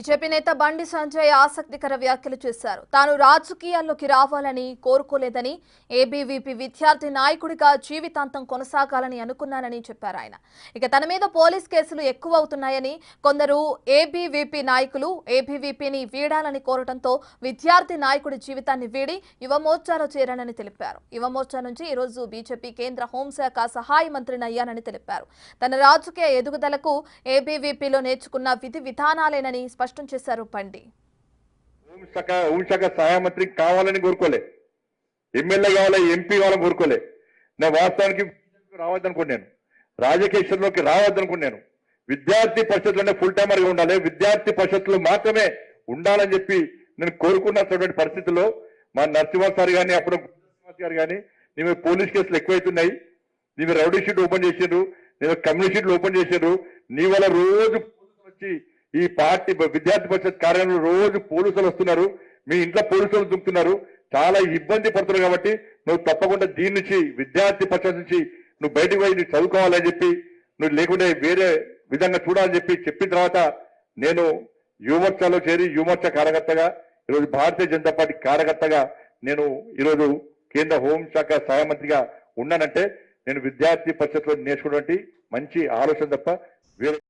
BJP నేత బండి సంజయ్ ఆసక్తికర వ్యాఖ్యలు చేశారు. తాను రాజకీయాల్లోకి రావాలని కోరుకోలేదని, ఏబీవీపీ విద్యార్థి నాయకుడిగా జీవితాంతం కొనసాగాలని అనుకున్నానని చెప్పారు ఆయన. ఇక తన మీద పోలీస్ కేసులు ఎక్కువ అవుతున్నాయని, కొందరు ఏబీవీపీ నాయకులు ఏబీవీపీని వీడాలని కోరడంతో విద్యార్థి నాయకుడి జీవితాన్ని వీడి యువమోర్చాలో చేరానని తెలిపారు. యువమోర్చా నుంచి ఈరోజు బీజేపీ కేంద్ర హోంశాఖ సహాయ మంత్రిని అయ్యానని తెలిపారు. తన రాజకీయ ఎదుగుదలకు ఏబీవీపీలో నేర్చుకున్న విధి విధానాలేనని స్పష్టం చేశారు బండి. హోంశాఖ సహాయ మంత్రి కావాలని కోరుకోలే, ఎమ్మెల్యే కావాలి, ఎంపీ కావాలని కోరుకోలే. నేను వాస్తవానికి రావద్దనుకున్నాను, రాజకీయంలోకి రావద్దనుకున్నాను. విద్యార్థి పరిషత్లోనే ఫుల్ టైమర్గా ఉండాలి, విద్యార్థి పరిషత్తులు మాత్రమే ఉండాలని చెప్పి నేను కోరుకున్నటువంటి పరిస్థితుల్లో మా నరసింహ సార్ కానీ అప్పుడు గారు కానీ నీవు పోలీస్ కేసులు ఎక్కువైతున్నాయి, నీవు రౌడీ షీట్ ఓపెన్ చేసారు, నీవు కమ్యూనిటీ షీట్లు ఓపెన్ చేశారు, నీ వల్ల రోజు వచ్చి ఈ పార్టీ విద్యార్థి పరిషత్ కార్యాలయంలో రోజు పోలీసులు వస్తున్నారు, మీ ఇంట్లో పోలీసులు దుంకుతున్నారు, చాలా ఇబ్బంది పడుతున్నారు. కాబట్టి నువ్వు తప్పకుండా దీని నుంచి విద్యార్థి పరిషత్ నుంచి నువ్వు బయటకు పోయి నువ్వు చదువుకోవాలని చెప్పి, నువ్వు లేకుంటే వేరే విధంగా చూడాలని చెప్పిన తర్వాత నేను యువమోర్చాలో చేరి యువమోర్చా కార్యకర్తగా, ఈరోజు భారతీయ జనతా పార్టీ కార్యకర్తగా నేను ఈరోజు కేంద్ర హోంశాఖ సహాయ మంత్రిగా ఉన్నానంటే నేను విద్యార్థి పరిషత్లో నేర్చుకున్నటువంటి మంచి ఆలోచన తప్ప వేరే